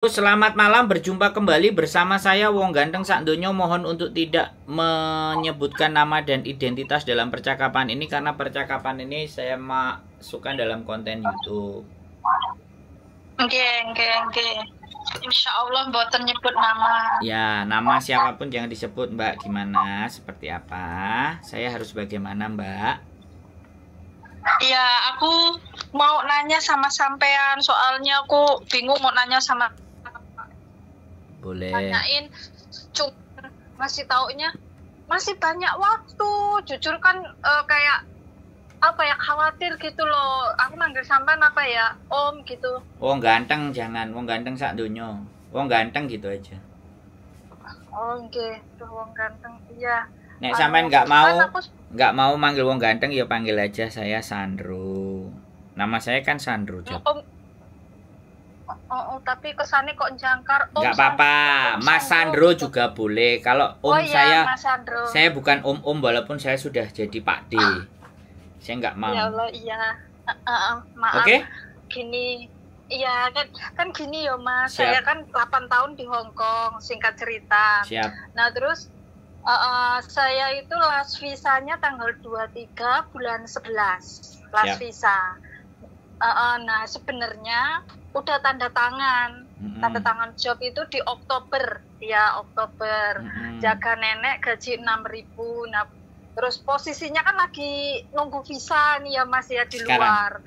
Selamat malam, berjumpa kembali bersama saya Wong Ganteng Sakdonyo. Mohon untuk tidak menyebutkan nama dan identitas dalam percakapan ini karena percakapan ini saya masukkan dalam konten YouTube. Oke. Insya Allah boten nyebut nama. Ya, nama siapapun jangan disebut, Mbak. Gimana? Seperti apa? Saya harus bagaimana, Mbak? Ya, aku mau nanya sama sampean, soalnya aku bingung mau nanya sama. Boleh. Tanyain, cuma ngasih taunya masih banyak waktu. Jujur kan kayak apa ya, khawatir gitu loh. Aku manggil sampean apa ya, Om gitu. Wong Ganteng jangan, Wong Ganteng Sakdonyo. Wong Ganteng gitu aja. Oh, oke. Wong Ganteng. Iya. Nek sampean nggak mau manggil Wong Ganteng ya panggil aja saya Sandro. Nama saya kan Sandro. Tapi kesannya kok jangkar. Nggak apa-apa, Mas Sandro juga boleh. Kalau Om Mas Sandro. saya bukan Om walaupun saya sudah jadi Pak D. Saya nggak mau. Ya Allah, iya. Maaf. Oke? Gini, iya kan gini ya Mas. Siap. Saya kan 8 tahun di Hong Kong, singkat cerita. Siap. Nah terus saya itu last visanya tanggal 23 bulan 11. Last Siap. visa. Nah sebenarnya udah tanda tangan. Tanda tangan job itu di Oktober. Ya Oktober. Jaga nenek gaji 6.000. Nah terus posisinya kan lagi nunggu visa nih ya Mas ya di luar.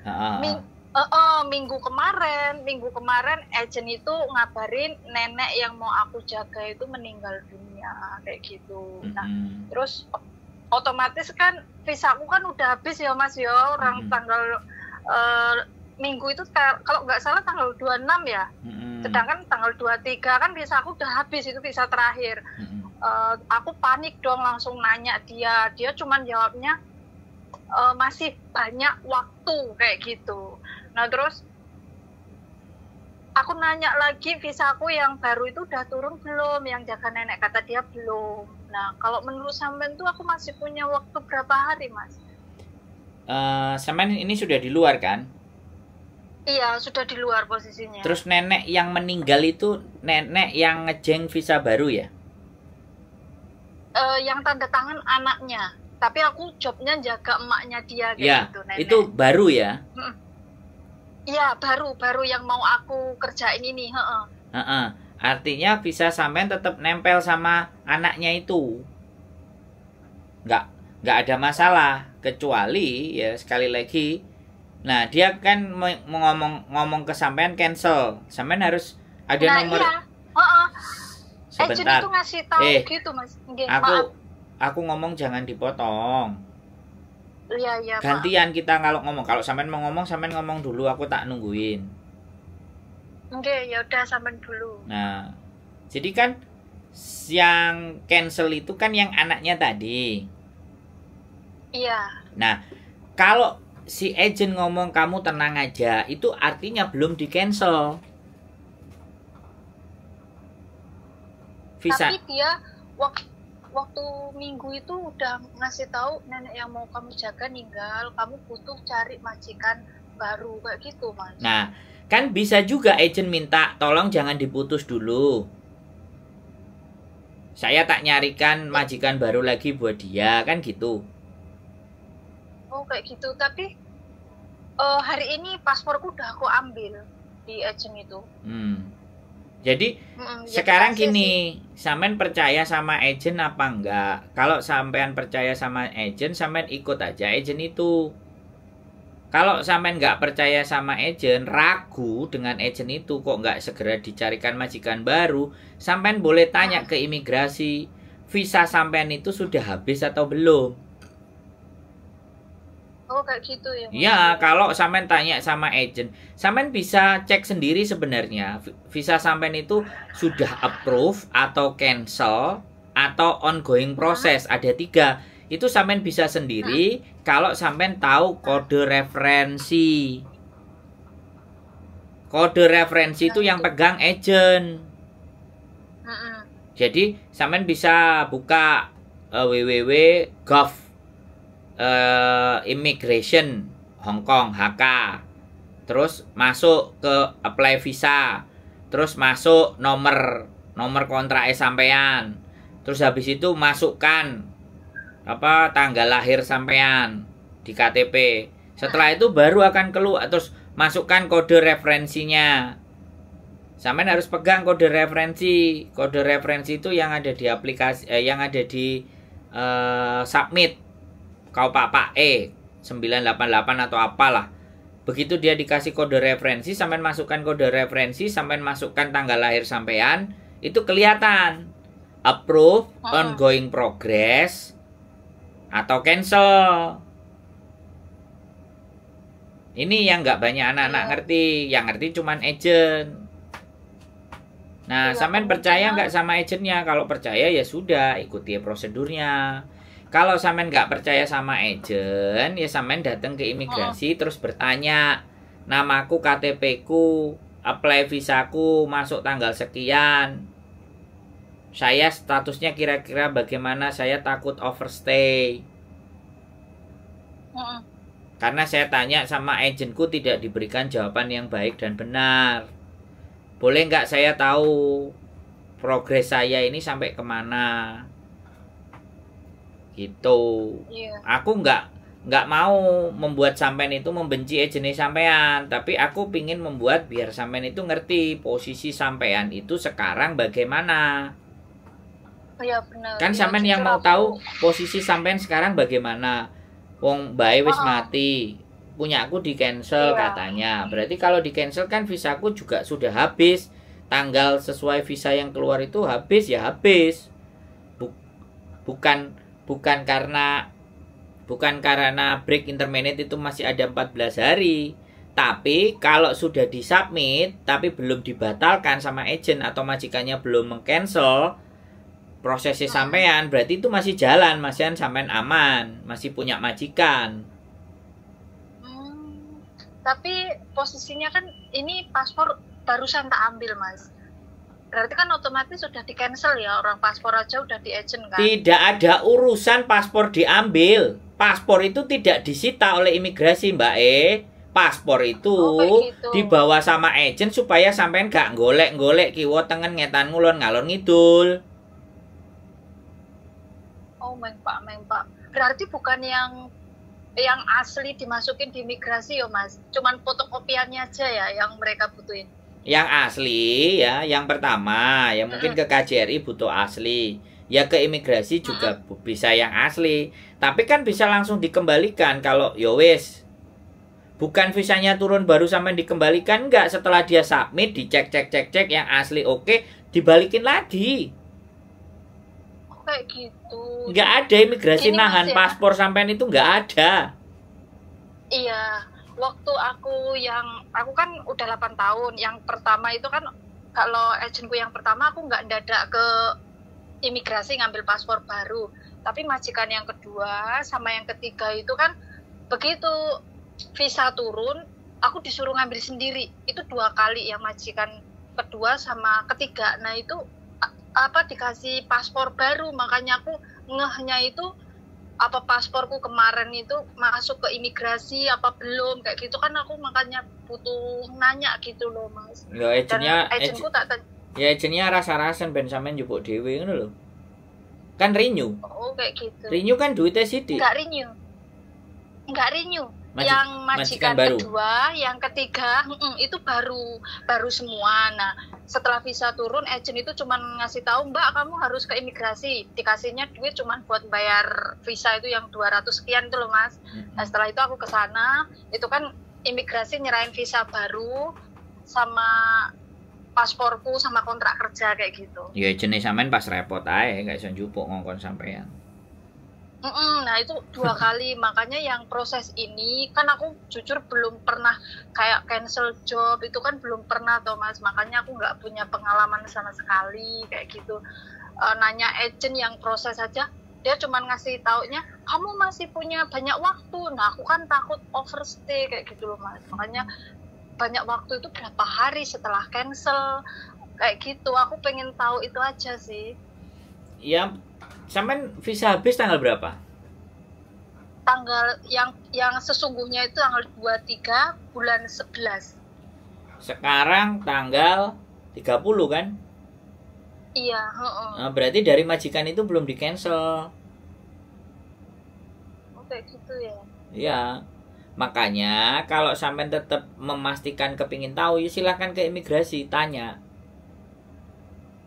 Minggu kemarin agen itu ngabarin nenek yang mau aku jaga itu meninggal dunia kayak gitu. Nah terus otomatis kan visaku kan udah habis ya Mas ya, orang tanggal minggu itu kalau nggak salah tanggal 26 ya. Sedangkan tanggal 23 kan visaku udah habis, itu visa terakhir. Aku panik dong, langsung nanya dia cuman jawabnya masih banyak waktu kayak gitu. Nah terus aku nanya lagi, visaku yang baru itu udah turun belum, yang jaga nenek, kata dia belum. Nah kalau menurut sampean tuh aku masih punya waktu berapa hari Mas? Sampean ini sudah di luar kan? Iya sudah di luar posisinya. Terus nenek yang meninggal itu nenek yang ngejeng visa baru ya? Yang tanda tangan anaknya, tapi aku jobnya jaga emaknya dia kayak ya, gitu nenek. Itu baru ya? Iya baru yang mau aku kerjain ini. Artinya visa sampean tetap nempel sama anaknya itu, nggak ada masalah, kecuali ya sekali lagi. Nah dia kan ngomong ke sampean cancel, sampean harus ada nomor. Iya. Sebentar. Agent itu ngasih tahu gitu Mas. Aku ngomong jangan dipotong. Iya. Gantian kita kalau ngomong. Kalau sampean mau ngomong, sampean ngomong dulu, aku tak nungguin. Oke, ya udah sampean dulu. Nah, jadi kan yang cancel itu kan yang anaknya tadi. Iya. Nah, kalau si agent ngomong kamu tenang aja, itu artinya belum di cancel visa. Tapi dia waktu minggu itu udah ngasih tahu nenek yang mau kamu jaga meninggal, kamu butuh cari majikan baru kayak gitu Mas. Nah, kan bisa juga agent minta tolong jangan diputus dulu. Saya tak nyarikan majikan baru lagi buat dia, kan gitu. Oh kayak gitu, tapi hari ini pasporku udah aku ambil di agent itu. Jadi sekarang gini, sampean percaya sama agent apa enggak? Kalau sampean percaya sama agent, sampean ikut aja agent itu. Kalau sampean nggak percaya sama agent, ragu dengan agent itu, kok nggak segera dicarikan majikan baru, sampean boleh tanya ke imigrasi, visa sampean itu sudah habis atau belum? Oh kayak gitu ya? Ya, kalau sampean tanya sama agent, sampean bisa cek sendiri sebenarnya visa sampean itu sudah approve atau cancel atau ongoing proses. Ada 3. Itu sampean bisa sendiri kalau sampean tahu kode referensi. Kode referensi itu yang pegang agent. Jadi sampean bisa buka www.gov Immigration Hong Kong HK, terus masuk ke apply visa, terus masuk nomor kontrak sampean, terus habis itu masukkan tanggal lahir sampean di KTP. Setelah itu baru akan keluar, terus masukkan kode referensinya. Sampean harus pegang kode referensi. Kode referensi itu yang ada di aplikasi, yang ada di submit. Kau Pak 988 atau apalah. Begitu dia dikasih kode referensi, sampean masukkan kode referensi, sampean masukkan tanggal lahir sampean, itu kelihatan approve, ongoing progress, atau cancel. Ini yang nggak banyak anak-anak ngerti, yang ngerti cuman agent. Nah, sampean percaya nggak sama agentnya? Kalau percaya ya sudah, ikuti prosedurnya. Kalau sampean nggak percaya sama agent, ya sampean datang ke imigrasi terus bertanya, namaku, KTP ku, apply visaku, masuk tanggal sekian. Saya statusnya kira-kira bagaimana? Saya takut overstay. Karena saya tanya sama agentku tidak diberikan jawaban yang baik dan benar. Boleh nggak saya tahu progres saya ini sampai kemana? Gitu. Aku nggak mau membuat sampean itu membenci agent sampean, tapi aku pingin membuat biar sampean itu ngerti posisi sampean itu sekarang bagaimana. Iya benar. Kan sampean yang mau tahu posisi sampean sekarang bagaimana. Wong bae wis mati, punya aku di cancel katanya. Berarti kalau di cancel kan visaku juga sudah habis. Tanggal sesuai visa yang keluar itu habis ya habis. Bukan karena break intermediate itu masih ada 14 hari. Tapi kalau sudah disubmit tapi belum dibatalkan sama agent atau majikannya belum meng-cancel prosesnya sampean, berarti itu masih jalan, masih sampean aman, masih punya majikan. Tapi posisinya kan ini paspor barusan tak ambil, Mas. Berarti kan otomatis sudah di cancel ya, orang paspor aja udah di agent kan? Tidak ada urusan paspor diambil. Paspor itu tidak disita oleh imigrasi, Mbak Paspor itu dibawa sama agent supaya sampean gak golek-golek kiwa tengen ngetan ngulon ngalor ngidul. Oh, Pak. Berarti bukan yang asli dimasukin di imigrasi ya, Mas. Cuman fotokopiannya aja ya yang mereka butuhin. Yang asli ya, yang pertama, ya mungkin ke KJRI butuh asli. Ya ke imigrasi juga bisa yang asli. Tapi kan bisa langsung dikembalikan kalau yowes. Bukan visanya turun baru sampai dikembalikan, enggak, setelah dia submit dicek yang asli oke, dibalikin lagi. Kayak gitu. Nggak ada imigrasi ini nahan paspor sampean itu nggak ada. Iya, waktu aku kan udah 8 tahun. Yang pertama itu kan kalau agentku yang pertama aku nggak dadak ke imigrasi ngambil paspor baru. Tapi majikan yang kedua sama yang ketiga itu kan begitu visa turun, aku disuruh ngambil sendiri. Itu 2 kali yang majikan kedua sama ketiga. Nah itu dikasih paspor baru, makanya aku ngehnya itu apa pasporku kemarin itu masuk ke imigrasi apa belum kayak gitu kan, aku makanya butuh nanya gitu loh, Mas. Ya agentku ya agentnya rasa-rasan ben sampean njupuk dhewe ngono lho. Kan renew. Oh kayak gitu. Renew kan duitnya sithik. Enggak renew. Yang majikan kedua, yang ketiga itu baru semua. Nah, setelah visa turun, agent itu cuma ngasih tahu, Mbak, kamu harus ke imigrasi. Dikasihnya duit cuma buat bayar visa itu yang 200 sekian itu loh, Mas. Nah, setelah itu aku ke sana, itu kan imigrasi nyerahin visa baru sama pasporku sama kontrak kerja kayak gitu. Ya jenis sampean pas repot ae, gak iso njupuk ngongkon sampean. Nah itu 2 kali, makanya yang proses ini kan aku jujur belum pernah kayak cancel job itu kan belum pernah toh, Mas, makanya aku nggak punya pengalaman sama sekali kayak gitu. Nanya agent yang proses aja dia cuma ngasih taunya kamu masih punya banyak waktu. Nah aku kan takut overstay kayak gitu loh, Mas, makanya banyak waktu itu berapa hari setelah cancel kayak gitu. Aku pengen tahu itu aja sih. Ya sampean visa habis tanggal berapa? Tanggal yang sesungguhnya itu tanggal 23 bulan 11. Sekarang tanggal 30 kan? Iya, Nah, berarti dari majikan itu belum di cancel. Kayak gitu ya. Iya. Makanya kalau sampean tetap memastikan kepingin tahu, ya silahkan ke imigrasi tanya.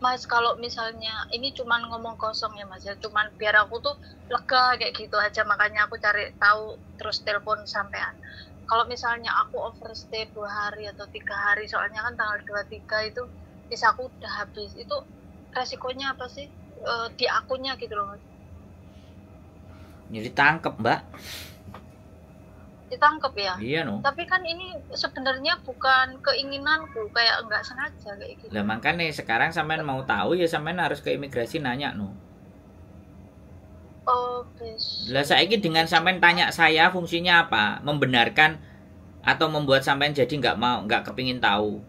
Mas, kalau misalnya ini cuman ngomong kosong ya Mas ya, cuman biar aku tuh lega kayak gitu aja, makanya aku cari tahu terus telepon sampean. Kalau misalnya aku overstay 2 hari atau 3 hari, soalnya kan tanggal 23 itu visa aku udah habis, itu resikonya apa sih di akunnya gitu loh Mas? Jadi tangkep, Mbak. Ditangkep ya? Iya no. Tapi kan ini sebenarnya bukan keinginanku, kayak nggak sengaja kayak gitu. Lah makanya sekarang sampean mau tahu ya sampean harus ke imigrasi nanya no. Oh, bis. Lah saiki dengan sampean tanya saya fungsinya apa? Membenarkan atau membuat sampean jadi nggak kepingin tahu.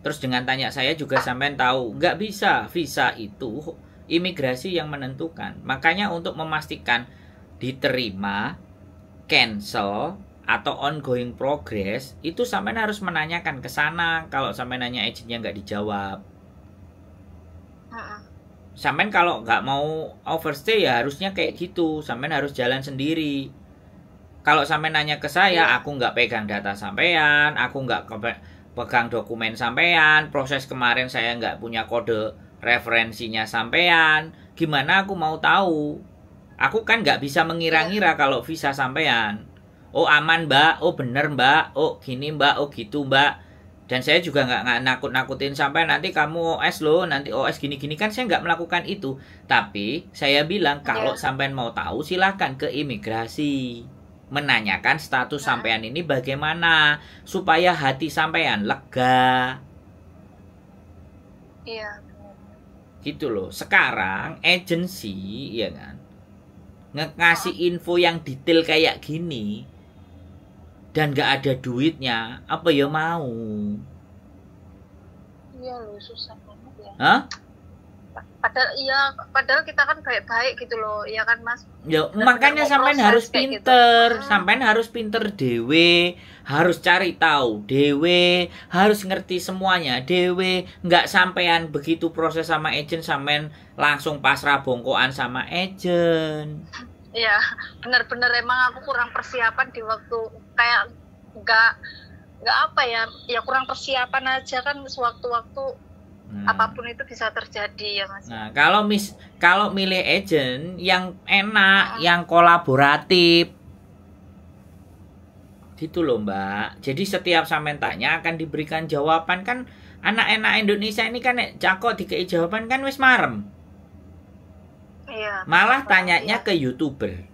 Terus dengan tanya saya juga sampean tahu. Nggak bisa, visa itu imigrasi yang menentukan. Makanya untuk memastikan diterima, cancel, atau ongoing progress, itu sampean harus menanyakan ke sana. Kalau sampean nanya agennya nggak dijawab, sampean kalau nggak mau overstay ya harusnya kayak gitu. Sampean harus jalan sendiri. Kalau sampean nanya ke saya, aku nggak pegang data sampean, aku nggak pegang dokumen sampean, proses kemarin saya nggak punya kode referensinya sampean, gimana aku mau tahu? Aku kan nggak bisa mengira-ngira kalau visa sampean. Oh aman mbak, oh bener mbak, oh gini mbak, oh gitu mbak. Dan saya juga nggak nakut-nakutin sampai nanti kamu OS loh, nanti OS gini-gini, kan saya nggak melakukan itu. Tapi saya bilang kalau sampean mau tahu silahkan ke imigrasi, menanyakan status sampean ini bagaimana supaya hati sampean lega. Iya. Gitu loh. Sekarang agensi ya kan ngasih info yang detail kayak gini dan gak ada duitnya, apa ya mau? Iya loh, susah banget ya. Hah? Padahal kita kan baik-baik gitu loh, ya kan Mas? Ya, makanya sampean harus pinter, gitu. Sampean harus pinter dewe, harus cari tahu dewe, harus ngerti semuanya dewe, nggak sampean begitu proses sama agent sampean langsung pasrah bongkoan sama agent. Iya, benar-benar emang aku kurang persiapan di waktu kayak nggak apa ya kurang persiapan aja kan sewaktu-waktu apapun itu bisa terjadi ya Mas. Nah, kalau milih agent yang enak, yang kolaboratif, gitu loh Mbak. Jadi setiap sampean tanya akan diberikan jawaban, kan anak-anak Indonesia ini kan cakok dikei jawaban kan wis marem. Iya. Malah tanyanya ke YouTuber.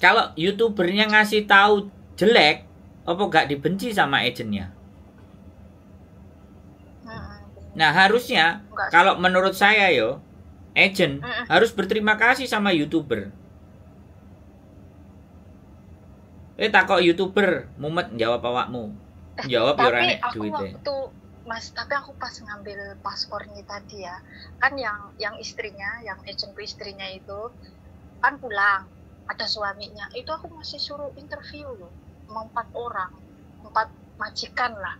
Kalau YouTubernya ngasih tahu jelek, apa gak dibenci sama agentnya? Nah harusnya kalau menurut saya yo, agent harus berterima kasih sama YouTuber. Takok YouTuber, mumet jawab awakmu. Jawab yo ora nek duite. Mas, tapi aku pas ngambil paspornya tadi ya, kan yang istrinya, yang agentku istrinya itu kan pulang, ada suaminya. Itu aku masih suruh interview loh, mau 4 orang, 4 majikan lah.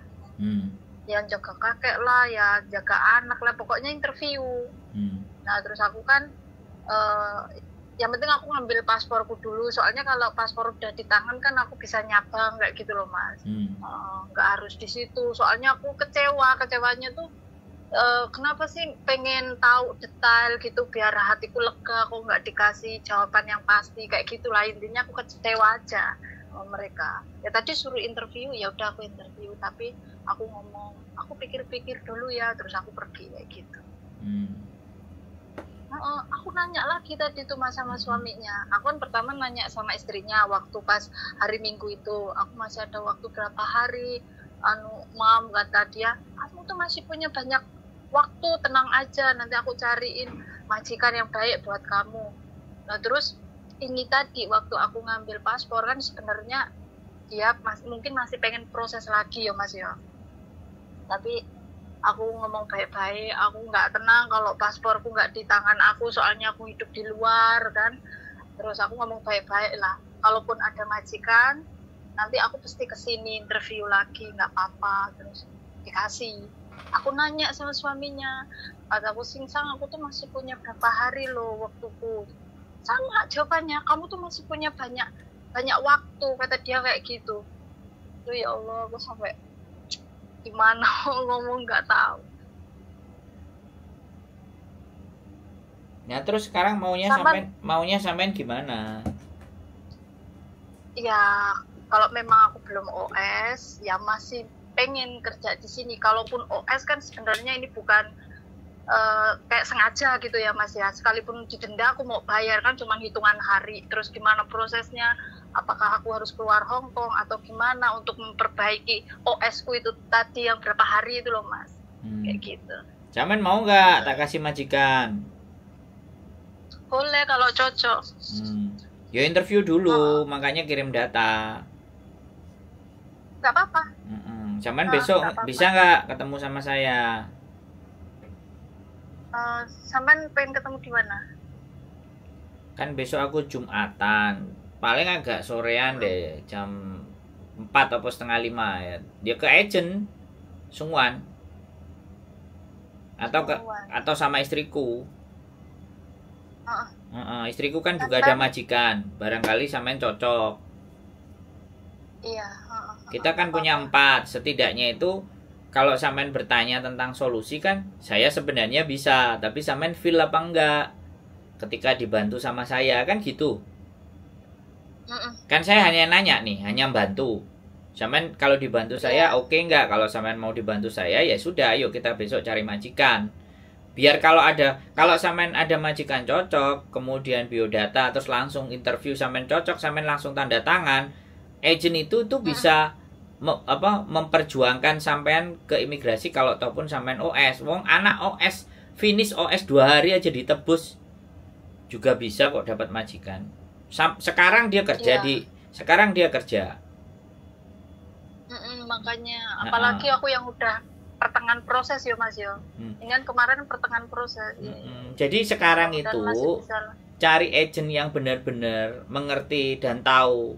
Yang jaga kakek lah, ya jaga anak lah, pokoknya interview. Nah terus aku kan yang penting aku ngambil pasporku dulu, soalnya kalau paspor udah di tangan kan aku bisa nyabang kayak gitu loh Mas. Nggak harus di situ, soalnya aku kecewanya tuh kenapa sih pengen tahu detail gitu biar hatiku lega, kok nggak dikasih jawaban yang pasti kayak gitulah, intinya aku kecewa aja sama mereka. Ya tadi suruh interview, ya udah aku interview, tapi aku ngomong aku pikir-pikir dulu ya, terus aku pergi kayak gitu. Aku nanya lagi tadi tuh Mas sama suaminya. Aku kan pertama nanya sama istrinya waktu pas hari Minggu itu, aku masih ada waktu berapa hari, Mam kata dia, kamu tuh masih punya banyak waktu, tenang aja, nanti aku cariin majikan yang baik buat kamu. Nah terus ini tadi waktu aku ngambil paspor kan sebenarnya dia mungkin masih pengen proses lagi ya Mas ya. Tapi aku ngomong baik-baik, aku nggak tenang kalau pasporku nggak di tangan aku, soalnya aku hidup di luar kan. Terus aku ngomong baik-baik lah, kalaupun ada majikan, nanti aku pasti kesini interview lagi, nggak apa-apa. Terus dikasih. Aku nanya sama suaminya, kataku Singsang, aku tuh masih punya berapa hari loh waktuku. Sama jawabannya, kamu tuh masih punya banyak waktu, kata dia kayak gitu. Tuh ya Allah, aku sampai gimana ngomong nggak tahu. Ya terus sekarang maunya sampean gimana? Ya kalau memang aku belum OS, ya masih pengen kerja di sini. Kalaupun OS kan sebenarnya ini bukan kayak sengaja gitu ya Mas ya. Sekalipun didenda aku mau bayar kan cuma hitungan hari. Terus gimana prosesnya? Apakah aku harus keluar Hong Kong atau gimana untuk memperbaiki OS ku itu tadi yang berapa hari itu loh Mas. Kayak gitu. Sampean mau nggak tak kasih majikan? Boleh kalau cocok. Ya interview dulu, makanya kirim data. Gak apa-apa. Sampean besok bisa nggak ketemu sama saya? Sampean pengen ketemu di mana? Kan besok aku Jumatan, paling agak sorean deh, jam 4 atau setengah 5 ya. Dia ke agent, Sungwan. Atau sama istriku. Istriku kan juga ada majikan, barangkali sampean cocok. Iya. Kita kan punya 4, setidaknya itu kalau sampean bertanya tentang solusi kan, saya sebenarnya bisa, tapi sampean feel apa enggak ketika dibantu sama saya kan gitu. Kan saya hanya nanya nih, hanya bantu. Sampean kalau dibantu saya oke enggak? Kalau sampean mau dibantu saya ya sudah, ayo kita besok cari majikan. Biar kalau sampean ada majikan cocok, kemudian biodata terus langsung interview sampean cocok, sampean langsung tanda tangan, agent itu tuh bisa memperjuangkan sampean ke imigrasi kalau ataupun sampean OS. Wong anak OS finish OS 2 hari aja ditebus juga bisa kok dapat majikan. Sekarang dia kerja sekarang dia kerja. Makanya apalagi aku yang udah pertengahan proses ya Mas yo. Ini kan kemarin pertengahan proses. Jadi sekarang itu cari agent yang benar-benar mengerti dan tahu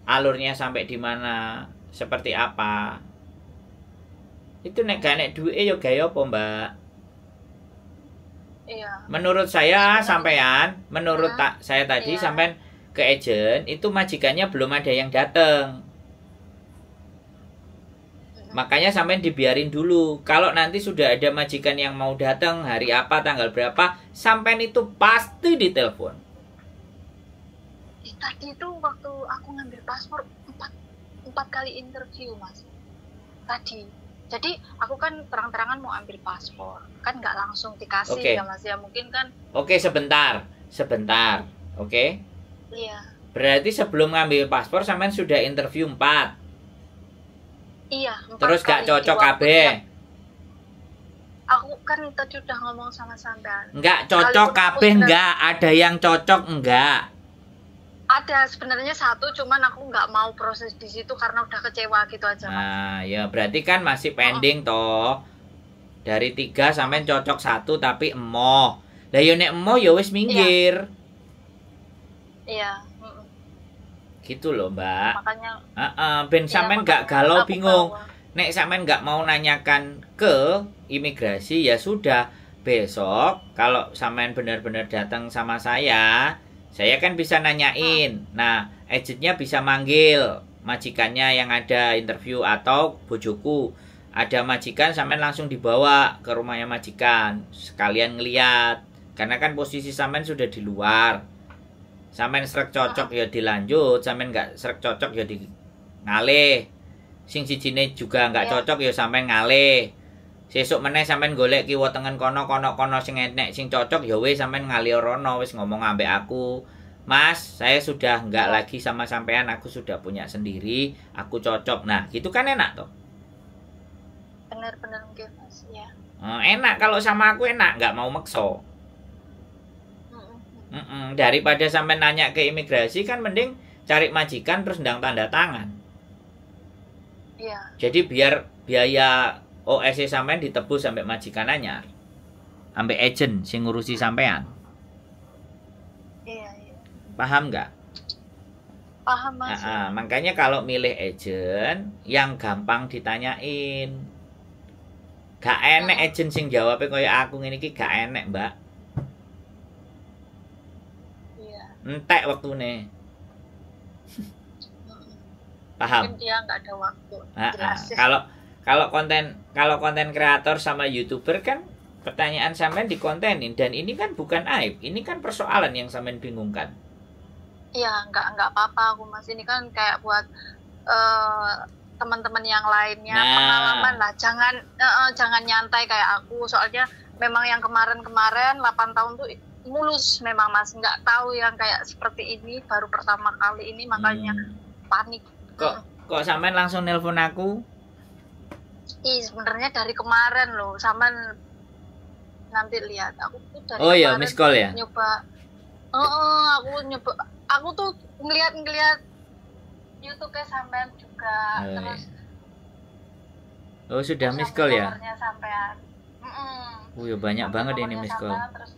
alurnya sampai di mana, seperti apa. Itu nek duit yo gaya apa, Mbak? Iya. Menurut saya sampean, saya tadi sampean ke agent itu majikannya belum ada yang datang. Makanya sampean dibiarin dulu. Kalau nanti sudah ada majikan yang mau datang hari apa, tanggal berapa, sampean itu pasti ditelepon. Tadi itu waktu aku ngambil paspor 4 kali interview Mas. Tadi. Jadi aku kan terang-terangan mau ambil paspor. Kan nggak langsung dikasih ya Mas ya. Mungkin kan. Oke, sebentar. Oke? Iya. Berarti sebelum ngambil paspor sampean sudah interview 4. Iya, 4 terus gak cocok kabeh. Aku kan tadi udah ngomong sama sampean. Enggak cocok kabeh, enggak. Ada yang cocok enggak? Ada sebenarnya 1, cuman aku nggak mau proses di situ karena udah kecewa gitu aja. Nah, ya berarti kan masih pending toh. Dari 3 sampean cocok 1 tapi emoh. Lah yo nek emoh ya wis minggir. Iya. Gitu loh Mbak. Makanya ben sampean gak galau bingung. Nek sampean gak mau nanyakan ke imigrasi ya sudah, besok kalau sampean benar-benar datang sama saya kan bisa nanyain. Nah, agentnya bisa manggil majikannya yang ada interview, atau bojoku ada majikan sampean langsung dibawa ke rumahnya majikan sekalian ngeliat, karena kan posisi sampean sudah di luar. Sampean srek cocok ya dilanjut, sampean gak srek cocok ya di ngalih. Sing sijine juga gak cocok ya sampean ngalih. Sesuk meneh sampean golek kiwa tengen kono sing enek sing cocok ya wis sampean ngalih rono, wis ngomong ambek aku. Mas, saya sudah gak lagi sama sampean, aku sudah punya sendiri, aku cocok. Nah, gitu kan enak toh? Bener-bener mungkin Mas, ya. Enak kalau sama aku, enak, gak mau makso. Daripada sampai nanya ke imigrasi kan mending cari majikan terus ndang tanda tangan. Iya. Jadi biar biaya OS sampean ditebus sampai majikan anyar. Sampai agent sing ngurusi sampean. Iya. Paham nggak? Paham Mas. Makanya kalau milih agent yang gampang ditanyain. Gak enek agent sing jawabnya kaya aku ngene iki gak enek, Mbak. Iya. Entek waktune. Paham? Mungkin dia nggak ada waktu. Kalau konten kreator sama YouTuber kan pertanyaan sampean dikontenin, dan ini kan bukan aib, ini kan persoalan yang sampean bingungkan. Iya, nggak apa-apa aku Mas. Ini kan kayak buat teman-teman yang lainnya pengalaman lah. Jangan nyantai kayak aku. Soalnya memang yang kemarin-kemarin 8 tahun tuh mulus memang Mas. Nggak tahu yang kayak seperti ini baru pertama kali ini, makanya panik. Kok sampean langsung nelpon aku? Sebenarnya dari kemarin loh, sampean nanti lihat aku tuh dari kemarin miss call ya? Nyoba. Aku tuh ngeliat YouTube-nya sampean juga. Terus sudah miss call ya? Sampean. Ya banyak banget ini miss call. Terus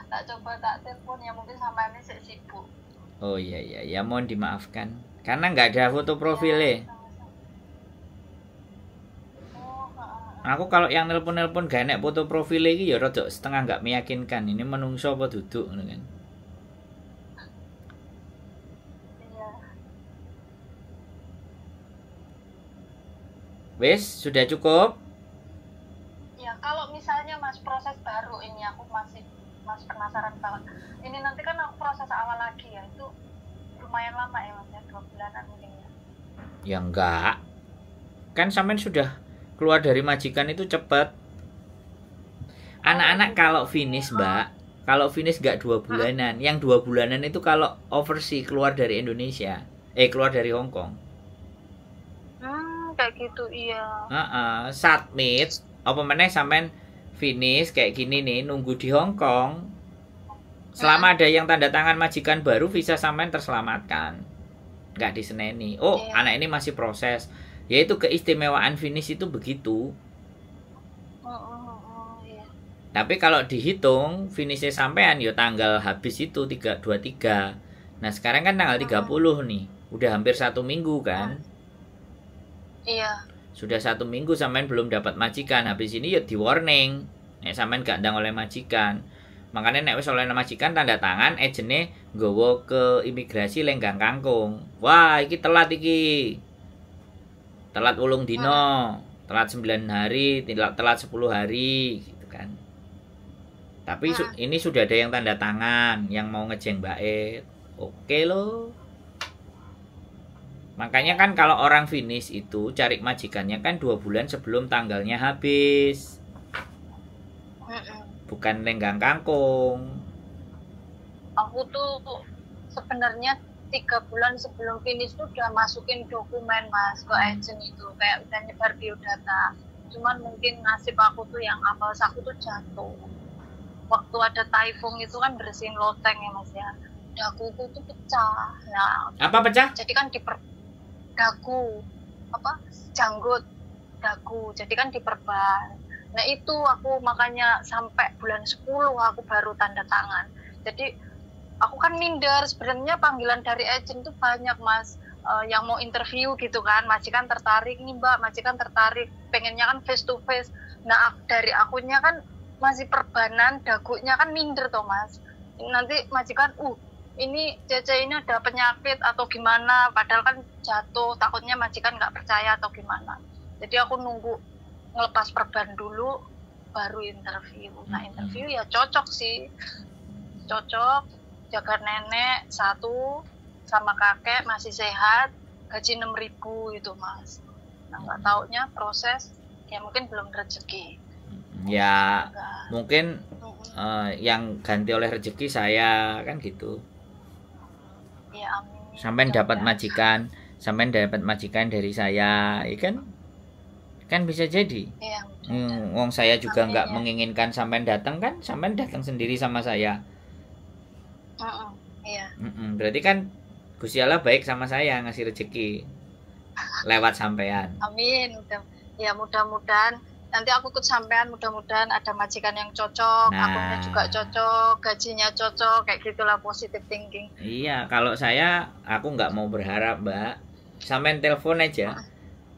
tak telepon ya, mungkin sampean ini sibuk. Oh iya, ya mohon dimaafkan. Karena nggak ada foto profilnya. Aku kalau yang nelpon gak enek foto profilnya iki ya rada setengah nggak meyakinkan. Ini menungso apa duduk kan? Wes, sudah cukup? Ya, kalau misalnya Mas proses baru ini aku masih penasaran banget. Ini nanti kan aku proses awal lagi ya, itu lumayan lama ya Mas ya, 2 bulanan mungkin ya. Ya enggak. Kan sampean sudah keluar dari majikan itu cepat. Anak-anak kalau finish, Mbak, kalau finish enggak 2 bulanan. Yang 2 bulanan itu kalau overseas keluar dari Indonesia. Keluar dari Hong Kong. Kayak gitu, iya. Submit, apa meneh sampean finish kayak gini nih, nunggu di Hong Kong. Selama ada yang tanda tangan majikan baru, visa sampean terselamatkan. Nggak diseneni. Anak ini masih proses. Yaitu keistimewaan finish itu begitu. Iya. Tapi kalau dihitung finishnya sampean ya tanggal habis itu 23. Nah sekarang kan tanggal 30 nih. Udah hampir 1 minggu kan. Iya. Sudah 1 minggu sampean belum dapat majikan. Habis ini ya di warning. Nek sampean gak ndang oleh majikan. Makanya nek wis oleh majikan tanda tangan, agene nggawa ke imigrasi Lenggang Kangkung. Wah, iki telat iki. Telat 8 dino, telat 9 hari, telat 10 hari gitu kan. Tapi ini sudah ada yang tanda tangan, yang mau ngejeng Mbak. Oke loh. Makanya kan kalau orang finish itu cari majikannya kan 2 bulan sebelum tanggalnya habis. Bukan Lenggang Kangkung. Aku tuh sebenarnya 3 bulan sebelum finish tuh udah masukin dokumen Mas ke agent itu, kayak udah nyebar biodata. Cuman mungkin nasib aku tuh yang apels aku tuh jatuh. Waktu ada typhoon itu kan bersihin loteng ya Mas ya. Daguku tuh pecah. Nah, apa pecah? Jadi kan dagu, janggut dagu. Jadi kan diperban. Nah itu aku makanya sampai bulan 10 aku baru tanda tangan. Jadi aku kan minder, sebenarnya panggilan dari agent tuh banyak Mas, yang mau interview gitu kan, majikan tertarik nih Mbak, majikan tertarik, pengennya kan face to face. Nah dari akunya kan masih perbanan, dagunya kan minder toh Mas. Nanti majikan, ini Cece ini ada penyakit atau gimana, padahal kan jatuh, takutnya majikan nggak percaya atau gimana. Jadi aku nunggu ngelepas perban dulu, baru interview. Nah interview ya cocok sih, cocok. Jaga nenek 1 sama kakek masih sehat, gaji 6.000 itu Mas. Nah nggak taunya proses ya mungkin belum rezeki. Ya mungkin yang ganti oleh rezeki saya kan gitu. Ya amin. Sampai dapat majikan dari saya, ya kan? Kan bisa jadi. Iya. Wong saya juga nggak menginginkan sampean datang kan, sampean datang sendiri sama saya. Iya. Berarti kan Gusti Allah baik sama saya, ngasih rezeki lewat sampean. Amin. Ya mudah-mudahan nanti aku ikut sampean, mudah-mudahan ada majikan yang cocok, akunnya juga cocok, gajinya cocok, kayak gitulah, positive thinking. Iya, kalau aku nggak mau berharap Mbak. Sampean telepon aja,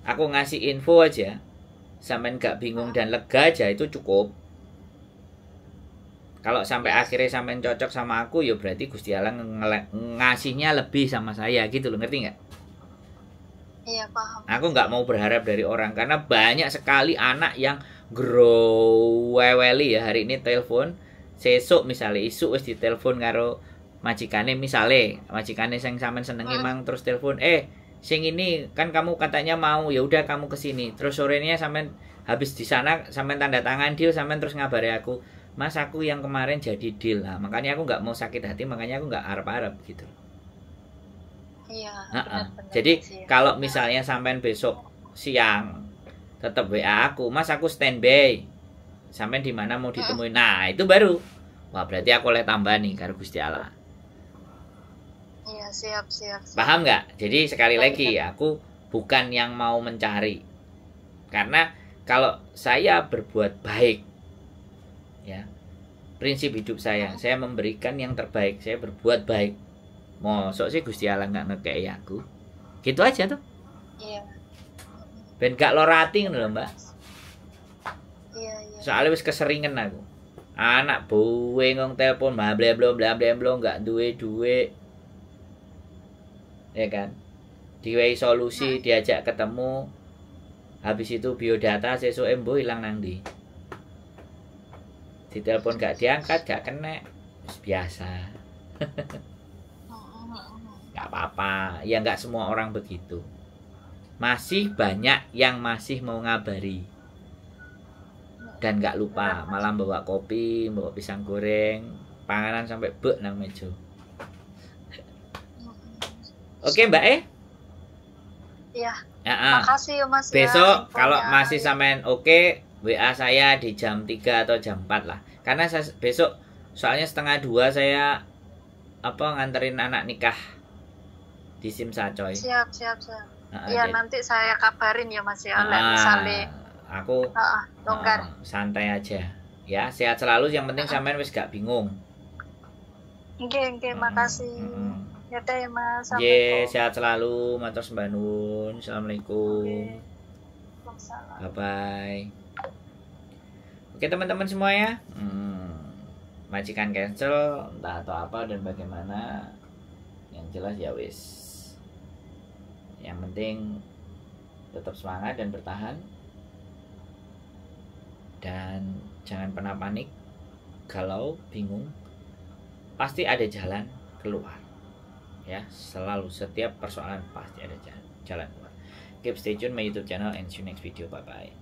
aku ngasih info aja. sampean gak bingung dan lega aja itu cukup. Kalau sampai akhirnya sampean cocok sama aku, ya berarti Gusti Allah ngasihnya lebih sama saya gitu loh, ngerti nggak? Iya, paham. Aku nggak mau berharap dari orang karena banyak sekali anak yang groweweli ya, hari ini telepon, sesuk misalnya isu wis ditelepon karo majikane, misalnya majikane sing sampean senengi mang terus telepon, sing ini kan kamu katanya mau, ya udah kamu kesini. Terus sorenya sampean habis di sana sampean tanda tangan deal, sampean terus ngabari aku, Mas aku yang kemarin jadi deal. Nah, makanya aku nggak mau sakit hati, makanya aku nggak harap-harap gitu. Iya. Jadi kalau misalnya sampean besok siang tetap WA aku, Mas aku standby, sampean di mana mau ditemuin. Nah itu baru, wah berarti aku oleh tambah nih karo Gusti Allah. Iya, siap. Paham nggak? Jadi sekali lagi aku bukan yang mau mencari, karena kalau saya berbuat baik, ya prinsip hidup saya memberikan yang terbaik, saya berbuat baik. Mosok sih Gusti Allah nggak ngekei aku, gitu aja tuh. Iya. Ben gak lorati ngono lho, Mbak. Iya. Soalnya wis keseringan aku. Anak buwe ngong telepon blablabla nggak duwe duit. Ya kan? Diwehi solusi, diajak ketemu. Habis itu biodata sesuk embo ilang nang ndi. Ditelepon gak diangkat, gak kena. Biasa. Gak apa-apa. Ya gak semua orang begitu. Masih banyak yang masih mau ngabari dan gak lupa, malah bawa kopi, bawa pisang goreng, panganan sampai bek nang meja. Oke Mbak Iya. Makasih ya Mas. Besok kalau masih sampean oke, WA saya di jam 3 atau jam 4 lah. Karena saya, besok soalnya 1:30 saya nganterin anak nikah di Simsacoy. Siap. Iya, nanti saya kabarin ya Mas ya, misalnya aku longgar. Santai aja. Ya, sehat selalu, yang penting sampean wis gak bingung. Oke, makasih. Ya deh Mas. Sehat selalu, matur sembah nuwun. Assalamualaikum. Bye bye. Oke teman-teman semua ya. Majikan cancel entah atau apa dan bagaimana. Yang jelas ya wis. Yang penting tetap semangat dan bertahan. Dan jangan pernah panik. Kalau bingung, pasti ada jalan keluar. Ya, selalu setiap persoalan pasti ada jalan keluar. Keep stay tune my YouTube channel and see you next video. Bye bye.